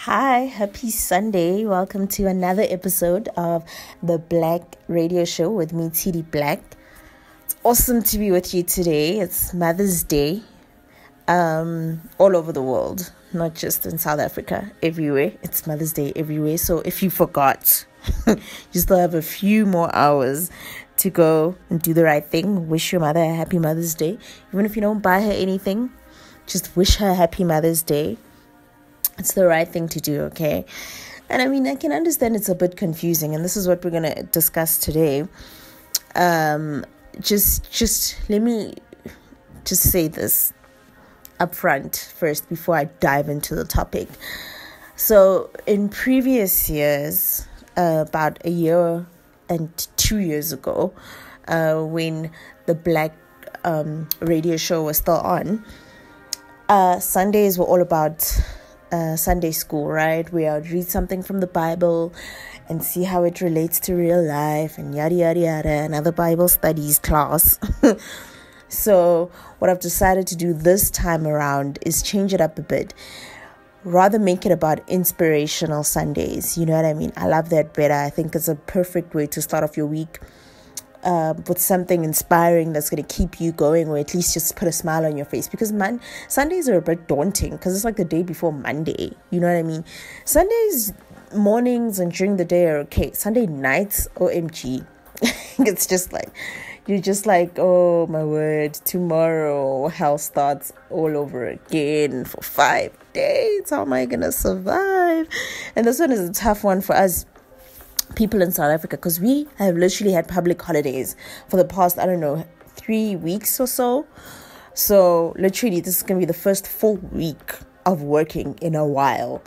Hi, happy Sunday. Welcome to another episode of the Black Radio Show with me, TD Black. It's awesome to be with you today. It's Mother's Day all over the world, not just in South Africa, everywhere. It's Mother's Day everywhere. So if you forgot, you still have a few more hours to go and do the right thing. Wish your mother a happy Mother's Day. Even if you don't buy her anything, just wish her a happy Mother's Day. It's the right thing to do, okay? And I mean, I can understand it's a bit confusing, and this is what we're going to discuss today. Just let me just say this up front first before I dive into the topic. So in previous years, about a year and 2 years ago, when the Black Radio Show was still on, Sundays were all about Sunday school, right? Where I would read something from the Bible and see how it relates to real life and yada yada yada, another Bible studies class. So what I've decided to do this time around is change it up a bit. Rather make it about inspirational Sundays. You know what I mean? I love that better. I think it's a perfect way to start off your week with something inspiring that's going to keep you going, or at least just put a smile on your face, because Sundays are a bit daunting because it's like the day before Monday. You know what I mean? Sundays mornings and during the day are okay. Sunday nights, OMG. It's just like, you're just like, oh my word, tomorrow hell starts all over again for 5 days. How am I going to survive? And this one is a tough one for us people in South Africa, because we have literally had public holidays for the past, 3 weeks or so. So literally this is going to be the first full week of working in a while.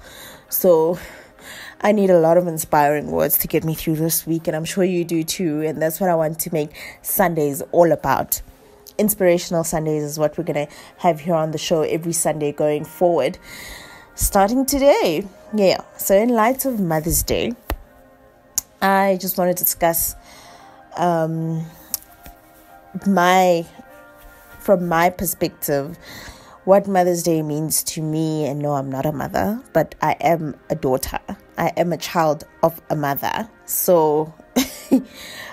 So I need a lot of inspiring words to get me through this week, and I'm sure you do too. And that's what I want to make Sundays all about. Inspirational Sundays is what we're going to have here on the show every Sunday going forward, starting today. Yeah. So in light of Mother's Day, I just want to discuss from my perspective what Mother's Day means to me. And no, I'm not a mother, but I am a daughter. I am a child of a mother. So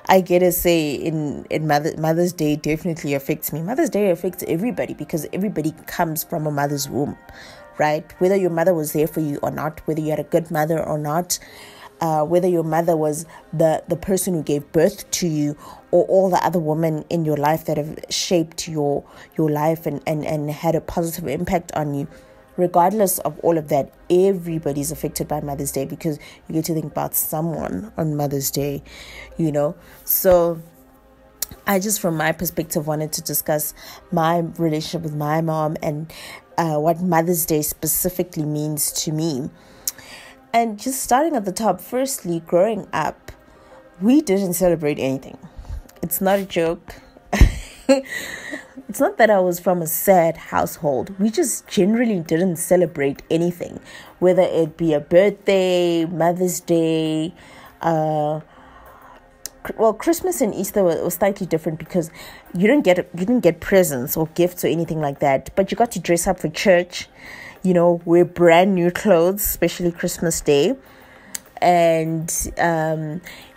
I get to say in Mother's Day definitely affects me. Mother's Day affects everybody because everybody comes from a mother's womb, right? Whether your mother was there for you or not, whether you had a good mother or not, whether your mother was the person who gave birth to you, or all the other women in your life that have shaped your life and had a positive impact on you. Regardless of all of that, everybody's affected by Mother's Day because you get to think about someone on Mother's Day, you know. So I just, from my perspective, wanted to discuss my relationship with my mom and what Mother's Day specifically means to me. And just starting at the top, firstly, growing up, we didn't celebrate anything. It's not a joke. It's not that I was from a sad household. We just generally didn't celebrate anything, whether it be a birthday, Mother's Day. Well, Christmas and Easter were slightly different because you didn't get presents or gifts or anything like that, but you got to dress up for church. You know, wear brand new clothes, especially Christmas Day. And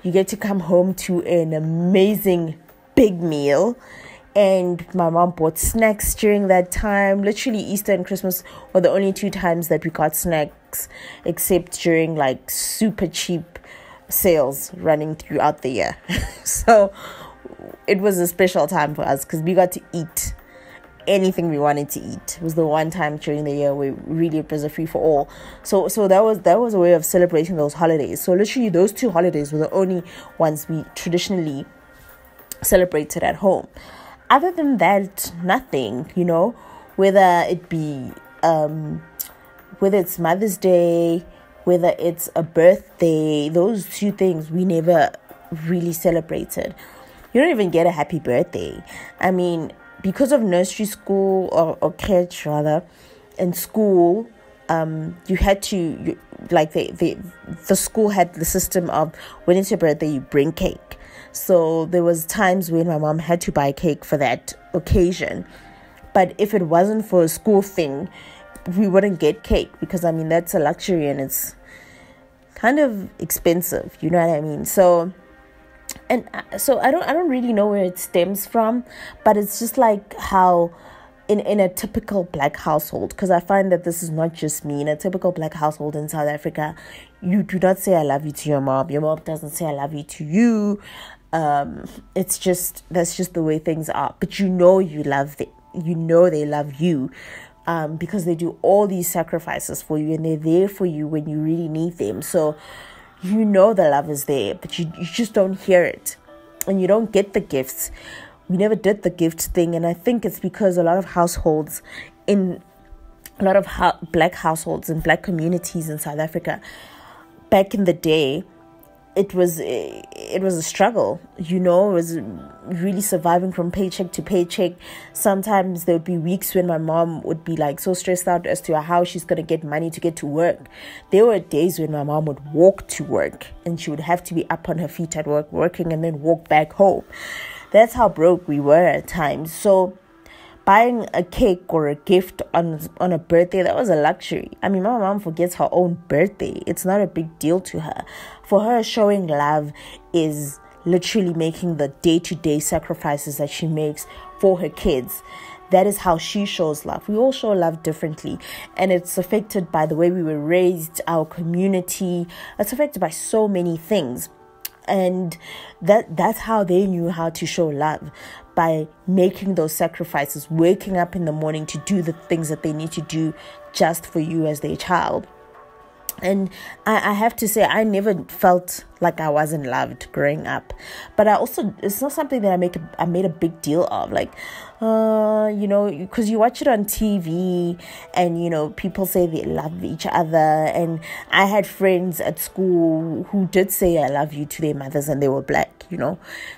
you get to come home to an amazing big meal. And my mom bought snacks during that time. Literally, Easter and Christmas were the only 2 times that we got snacks, except during like super cheap sales running throughout the year. So it was a special time for us because we got to eat anything we wanted to eat. It was the one time during the year where really it was a free for all. So that was a way of celebrating those holidays. So literally those 2 holidays were the only ones we traditionally celebrated at home. Other than that, nothing, you know, whether it be whether it's Mother's Day, whether it's a birthday, those 2 things we never really celebrated. You don't even get a happy birthday. I mean, because of nursery school or crèche rather, in school, you had to, the school had the system of when it's your birthday, you bring cake. So there was times when my mom had to buy cake for that occasion. But if it wasn't for a school thing, we wouldn't get cake, because I mean that's a luxury and it's kind of expensive, you know what I mean? So I don't really know where it stems from, but it's just like how in a typical black household, because I find that this is not just me, in a typical black household in South Africa, you do not say I love you to your mom doesn't say I love you to you. It's just, that's just the way things are. But you love them, they love you, because they do all these sacrifices for you and they're there for you when you really need them. So the love is there, but you just don't hear it, and you don't get the gifts. We never did the gift thing, and I think it's because a lot of black households and black communities in South Africa back in the day, it was a struggle, it was really surviving from paycheck to paycheck. Sometimes there would be weeks when my mom would be like so stressed out as to how she's going to get money to get to work. There were days when my mom would walk to work and she would have to be up on her feet at work working and then walk back home. That's how broke we were at times. So buying a cake or a gift on a birthday, that was a luxury. I mean, my mom forgets her own birthday. It's not a big deal to her. For her, showing love is literally making the day-to-day sacrifices that she makes for her kids. That is how she shows love. We all show love differently, and it's affected by the way we were raised, our community. It's affected by so many things. And that's how they knew how to show love, by making those sacrifices, waking up in the morning to do the things that they need to do just for you as their child. And I have to say, I never felt like I wasn't loved growing up. But it's not something that I made a big deal of. Like, because you watch it on TV and, people say they love each other. And I had friends at school who did say I love you to their mothers, and they were black,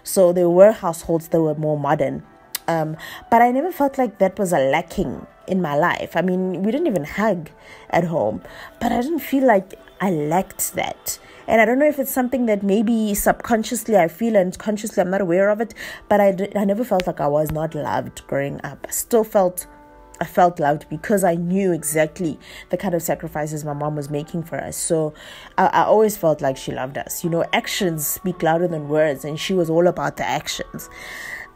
So there were households that were more modern. But I never felt like that was a lacking in my life. I mean, we didn't even hug at home, but I didn't feel like I lacked that. And I don't know if it's something that maybe subconsciously I feel and consciously I'm not aware of it, but I never felt like I was not loved growing up. I felt loved because I knew exactly the kind of sacrifices my mom was making for us. So I always felt like she loved us. Actions speak louder than words, and she was all about the actions.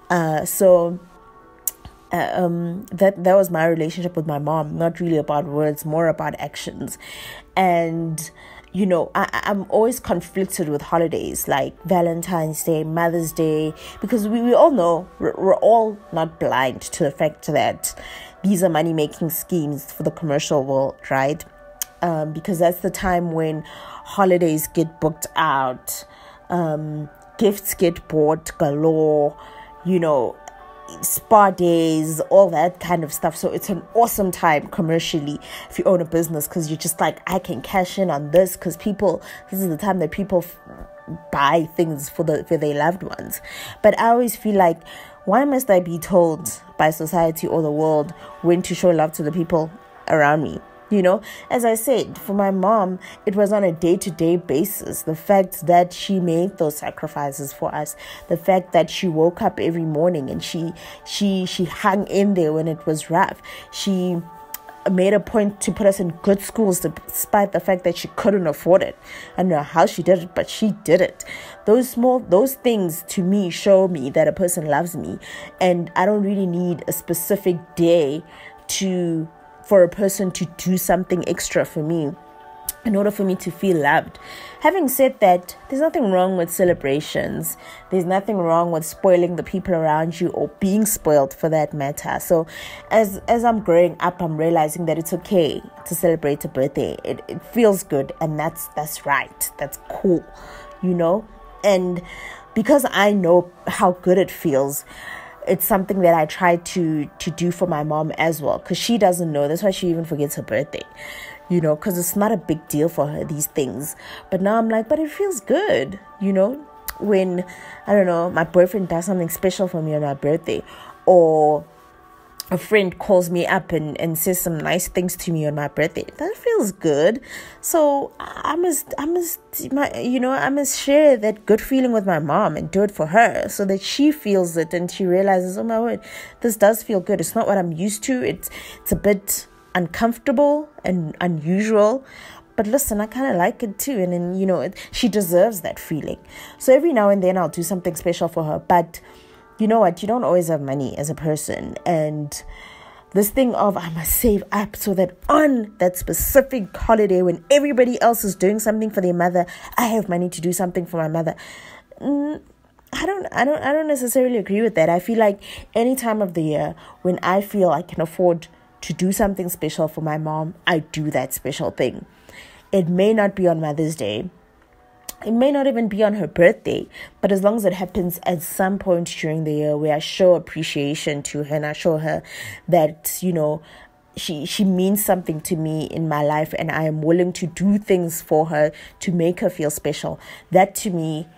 That was my relationship with my mom, not really about words, more about actions. And I'm always conflicted with holidays like Valentine's Day, Mother's Day, because we all know we're all not blind to the fact that these are money-making schemes for the commercial world, right? Because that's the time when holidays get booked out, gifts get bought galore, spa days, all that kind of stuff. So it's an awesome time commercially if you own a business, because you're just like, I can cash in on this, because this is the time that people buy things for their loved ones. But I always feel like, why must I be told by society or the world when to show love to the people around me? As I said, for my mom, it was on a day-to-day basis. The fact that she made those sacrifices for us, the fact that she woke up every morning and she hung in there when it was rough. She made a point to put us in good schools despite the fact that she couldn't afford it. I don't know how she did it, but she did it. Those things to me show me that a person loves me, and I don't really need a specific day for a person to do something extra for me in order for me to feel loved. Having said that, there's nothing wrong with celebrations. There's nothing wrong with spoiling the people around you, or being spoiled for that matter. So as I'm growing up, I'm realizing that it's okay to celebrate a birthday. It feels good, and that's right. That's cool, And because I know how good it feels, it's something that I try to do for my mom as well, because she doesn't know. That's why she even forgets her birthday, because it's not a big deal for her, these things. But now I'm like, but it feels good, when, I don't know, my boyfriend does something special for me on my birthday, or a friend calls me up and says some nice things to me on my birthday. That feels good. So I must share that good feeling with my mom and do it for her, so that she feels it and she realizes, oh my word, this does feel good. It's not what I'm used to. It's a bit uncomfortable and unusual. But listen, I kind of like it too. And then, she deserves that feeling. So every now and then I'll do something special for her. But you know what? You don't always have money as a person. And this thing of I must save up so that on that specific holiday when everybody else is doing something for their mother, I have money to do something for my mother. I don't necessarily agree with that. I feel like any time of the year when I feel I can afford to do something special for my mom, I do that special thing. It may not be on Mother's Day. It may not even be on her birthday, but as long as it happens at some point during the year where I show appreciation to her and I show her that, she means something to me in my life and I am willing to do things for her to make her feel special. That to me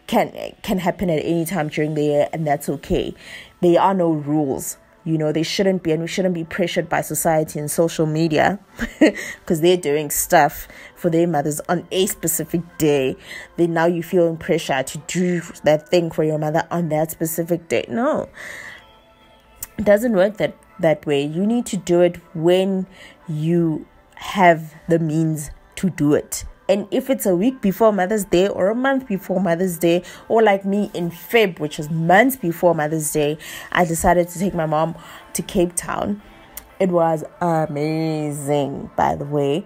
can happen at any time during the year, and that's okay. There are no rules. They shouldn't be, and we shouldn't be pressured by society and social media because they're doing stuff for their mothers on a specific day. Then now you feel pressure to do that thing for your mother on that specific day. No, it doesn't work that way. You need to do it when you have the means to do it. And if it's a week before Mother's Day or a month before Mother's Day, or like me in Feb, which is months before Mother's Day, I decided to take my mom to Cape Town. It was amazing, by the way.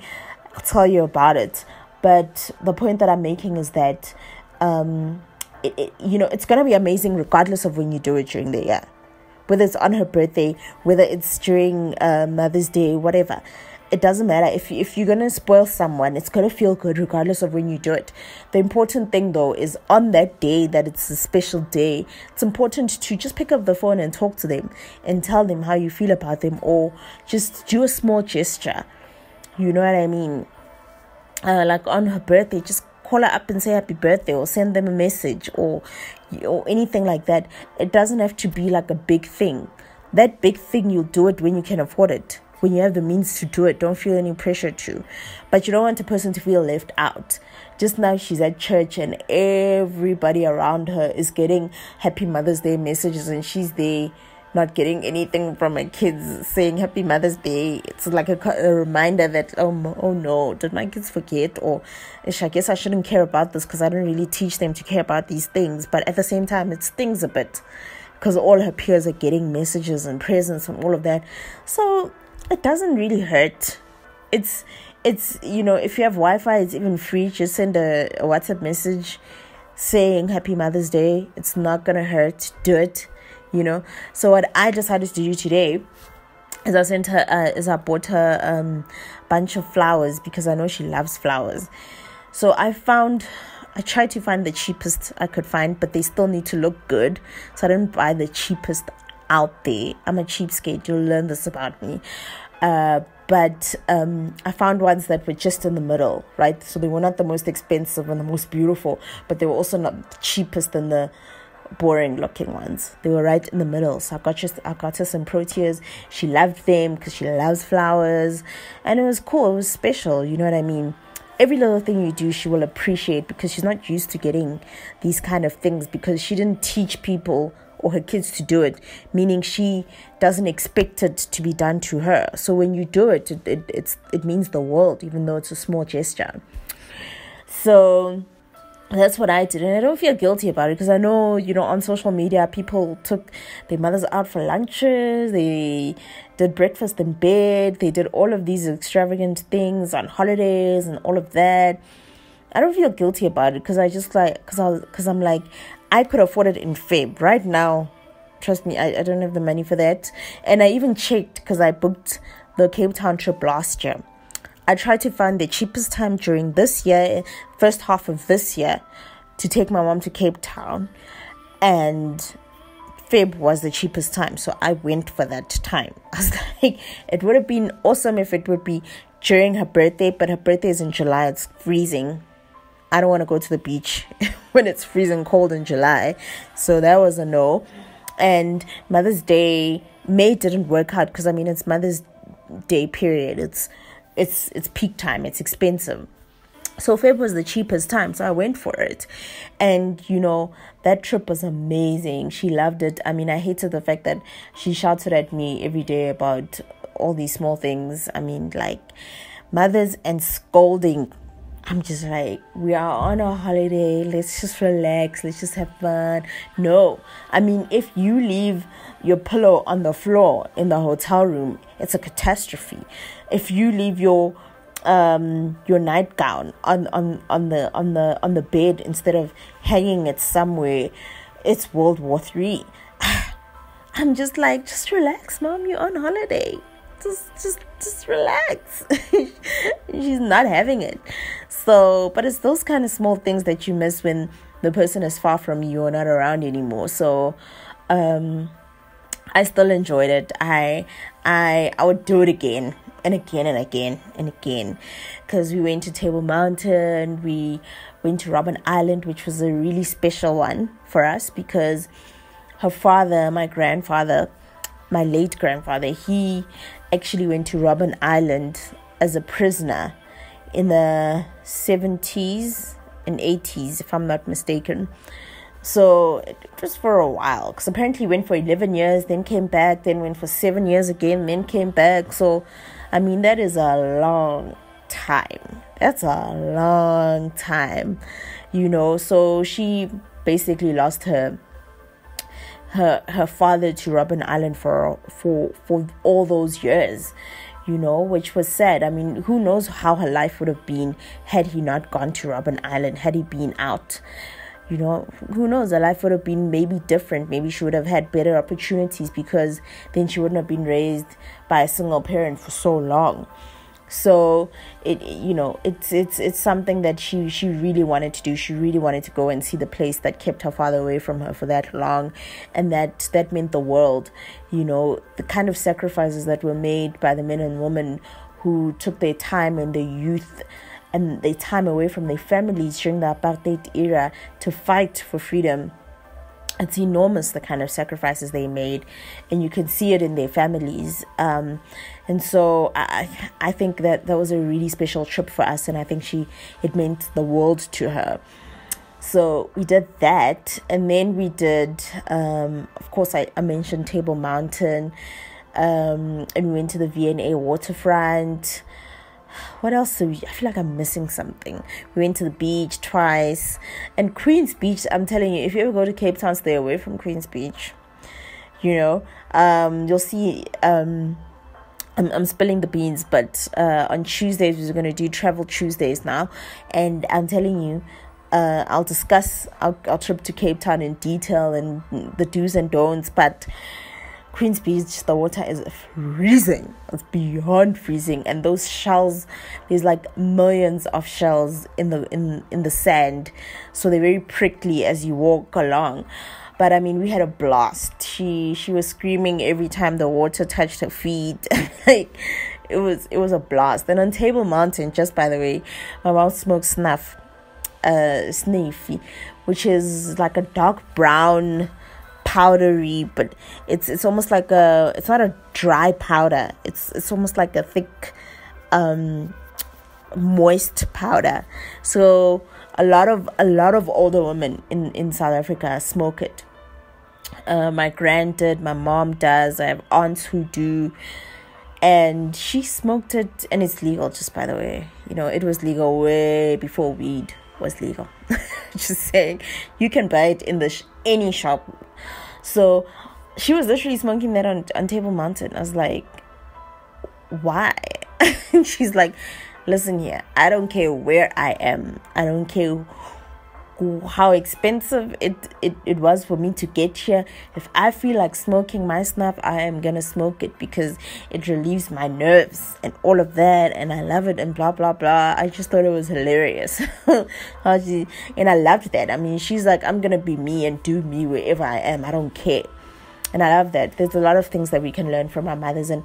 I'll tell you about it. But the point that I'm making is that, it's going to be amazing regardless of when you do it during the year. Whether it's on her birthday, whether it's during Mother's Day, whatever. It doesn't matter. If you're going to spoil someone, it's going to feel good regardless of when you do it. The important thing, though, is on that day that it's a special day, it's important to just pick up the phone and talk to them and tell them how you feel about them, or just do a small gesture. You know what I mean? Like on her birthday, just call her up and say happy birthday, or send them a message, or anything like that. It doesn't have to be like a big thing. That big thing, you'll do it when you can afford it. When you have the means to do it, don't feel any pressure to. But you don't want a person to feel left out. Just now she's at church and everybody around her is getting Happy Mother's Day messages, and she's there not getting anything from her kids saying Happy Mother's Day. It's like a reminder that, oh no, did my kids forget? Or I guess I shouldn't care about this because I don't really teach them to care about these things. But at the same time, it stings a bit because all her peers are getting messages and presents and all of that. So it doesn't really hurt. It's if you have Wi-Fi, it's even free. Just send a WhatsApp message saying Happy Mother's Day. It's not gonna hurt. Do it. So what I decided to do today is I bought her a bunch of flowers because I know she loves flowers. So I tried to find the cheapest I could find, but they still need to look good. So I didn't buy the cheapest out there. I'm a cheapskate. You'll learn this about me. But I found ones that were just in the middle, right? So they were not the most expensive and the most beautiful, but they were also not the cheapest and the boring looking ones. They were right in the middle. So I got her some Proteas. She loved them because she loves flowers, and it was cool. It was special. You know what I mean? Every little thing you do, she will appreciate because she's not used to getting these kind of things because she didn't teach people or her kids to do it, meaning she doesn't expect it to be done to her. So when you do it, it means the world, even though it's a small gesture. So that's what I did, and I don't feel guilty about it because I know, on social media, people took their mothers out for lunches, they did breakfast in bed, they did all of these extravagant things on holidays and all of that. I don't feel guilty about it because I'm like, I could afford it in Feb. Right now, trust me, I don't have the money for that. And I even checked because I booked the Cape Town trip last year. I tried to find the cheapest time during this year, first half of this year, to take my mom to Cape Town. And Feb was the cheapest time. So I went for that time. I was like, it would have been awesome if it would be during her birthday. But her birthday is in July. It's freezing. I don't want to go to the beach when it's freezing cold in July. So that was a no. And Mother's Day, May didn't work out because, it's Mother's Day period. It's peak time. It's expensive. So Feb was the cheapest time. So I went for it. And, that trip was amazing. She loved it. I hated the fact that she shouted at me every day about all these small things. I mean, like mothers and scolding. I'm just like, we are on a holiday. Let's just relax. Let's just have fun. No. I mean, if you leave your pillow on the floor in the hotel room, it's a catastrophe. If you leave your nightgown on the bed instead of hanging it somewhere, it's World War III. I'm just like, just relax, Mom. You're on holiday. Just relax. She's not having it. So, but it's those kind of small things that you miss when the person is far from you or not around anymore. So, I still enjoyed it. I would do it again and again and again and again, because we went to Table Mountain, we went to Robben Island, which was a really special one for us because her father, my late grandfather, he actually went to Robben Island as a prisoner in the 70s and 80s, if I'm not mistaken. So it was for a while, because apparently he went for 11 years, then came back, then went for 7 years again, then came back. So, I mean, that is a long time. That's a long time, So she basically lost her father to Robben Island for all those years, which was sad. I mean, who knows how her life would have been had he not gone to Robben Island, had he been out. Who knows, her life would have been maybe different. Maybe she would have had better opportunities, because then she wouldn't have been raised by a single parent for so long. So it's something that she really wanted to do. She really wanted to go and see the place that kept her father away from her for that long, and that meant the world. The kind of sacrifices that were made by the men and women who took their time and their youth and their time away from their families during the apartheid era to fight for freedom. It's enormous, the kind of sacrifices they made, and you can see it in their families. And so I think that was a really special trip for us, and I think it meant the world to her. So we did that, and then we did, of course, I mentioned Table Mountain, and we went to the V&A waterfront. What else I feel like I'm missing something. We went to the beach twice, and Queen's Beach, I'm telling you, if you ever go to Cape Town, stay away from Queen's Beach. You'll see, I'm spilling the beans, but on Tuesdays we're going to do Travel Tuesdays now, and I'm telling you, I'll discuss our trip to Cape Town in detail and the do's and don'ts, but Queen's Beach, the water is freezing. It's beyond freezing, and those shells, there's like millions of shells in the sand, so they're very prickly as you walk along. But I mean, we had a blast. She was screaming every time the water touched her feet. Like it was a blast. And on Table Mountain, just by the way, my mom smoked snuff, which is like a dark brown, powdery, but it's almost like it's not a dry powder, it's almost like a thick moist powder. So a lot of older women in South Africa smoke it. My grand did, my mom does, I have aunts who do, and she smoked it, and it's legal, just by the way. It was legal way before weed was legal. Just saying, you can buy it in any shop. So she was literally smoking that on Table Mountain. I was like, why? And she's like, listen here, I don't care where I am. I don't care how expensive it was for me to get here. If I feel like smoking my snuff, I am gonna smoke it, because it relieves my nerves and all of that, and I love it, and blah blah blah. I just thought it was hilarious. And I loved that. I mean, she's like, I'm gonna be me and do me wherever I am. I don't care. And I love that. There's a lot of things that we can learn from our mothers. And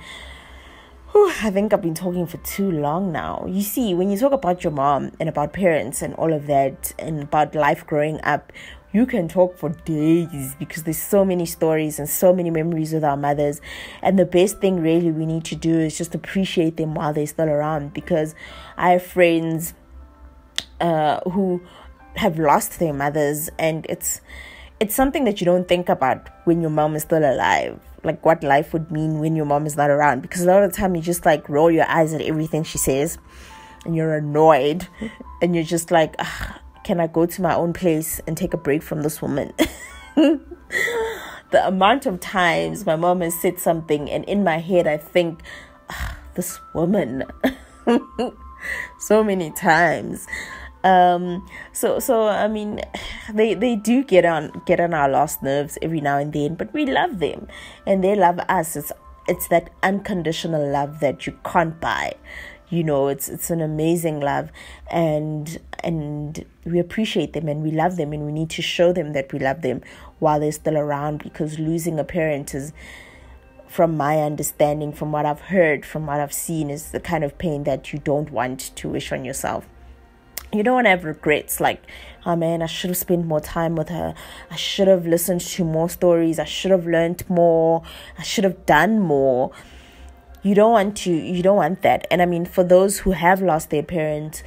I think I've been talking for too long now. You see, when you talk about your mom and about parents and all of that, and about life growing up, you can talk for days, because there's so many stories and so many memories with our mothers. And the best thing really we need to do is just appreciate them while they're still around, because I have friends who have lost their mothers, and it's something that you don't think about when your mom is still alive. like what life would mean when your mom is not around, because a lot of the time you just like roll your eyes at everything she says and you're annoyed and you're just like, can I go to my own place and take a break from this woman? The amount of times my mom has said something and in my head I think, this woman. So many times. So I mean, they do get on our last nerves every now and then, but we love them and they love us. It's that unconditional love that you can't buy. You know, it's an amazing love, and we appreciate them and we love them, and we need to show them that we love them while they're still around, because losing a parent is, from my understanding, from what I've heard, from what I've seen, is the kind of pain that you don't want to wish on yourself. You don't want to have regrets like, oh man, I should have spent more time with her. I should have listened to more stories. I should have learned more. I should have done more. You don't want that. And I mean, for those who have lost their parents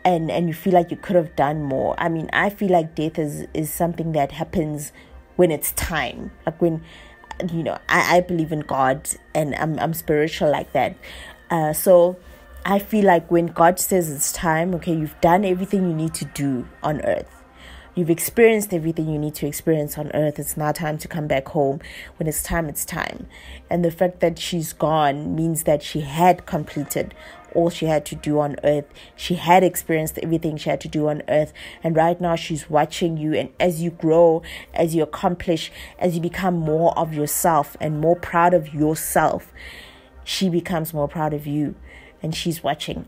and you feel like you could have done more, I mean, I feel like death is something that happens when it's time. Like when, you know, I believe in God and I'm spiritual like that. So I feel like when God says it's time, okay, you've done everything you need to do on earth. You've experienced everything you need to experience on earth. It's now time to come back home. When it's time, it's time. And the fact that she's gone means that she had completed all she had to do on earth. She had experienced everything she had to do on earth. And right now she's watching you. And as you grow, as you accomplish, as you become more of yourself and more proud of yourself, she becomes more proud of you. And she's watching.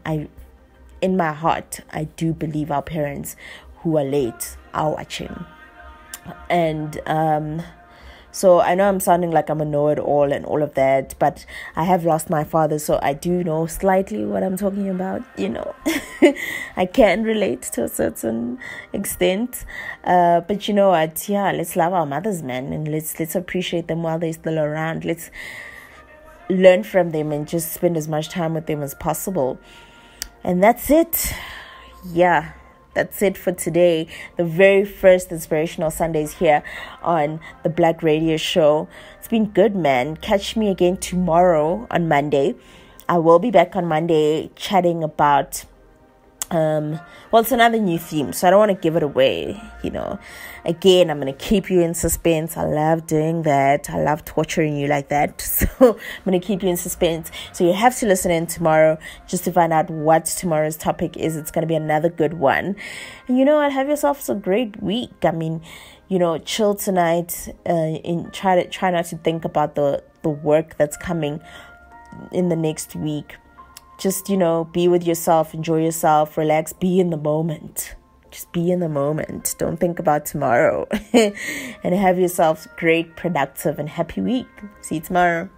In my heart, I do believe our parents who are late are watching. And so I know I'm sounding like I'm a know-it-all and all of that, but I have lost my father, so I do know slightly what I'm talking about, you know. I can relate to a certain extent, but you know what, yeah, let's love our mothers, man, and let's appreciate them while they're still around. Let's learn from them and just spend as much time with them as possible. And that's it. Yeah, that's it for today. The very first Inspirational Sundays here on the Black Radio Show. It's been good, man. Catch me again tomorrow on Monday. I will be back on Monday chatting about it's another new theme, so I don't want to give it away, you know. Again, I'm going to keep you in suspense. I love doing that. I love torturing you like that. So I'm going to keep you in suspense. So you have to listen in tomorrow just to find out what tomorrow's topic is. It's going to be another good one. And you know what? Have yourself a great week. I mean, you know, chill tonight. Try not to think about the work that's coming in the next week. Just, you know, be with yourself, enjoy yourself, relax, be in the moment. Just be in the moment. Don't think about tomorrow. And have yourself a great, productive, and happy week. See you tomorrow.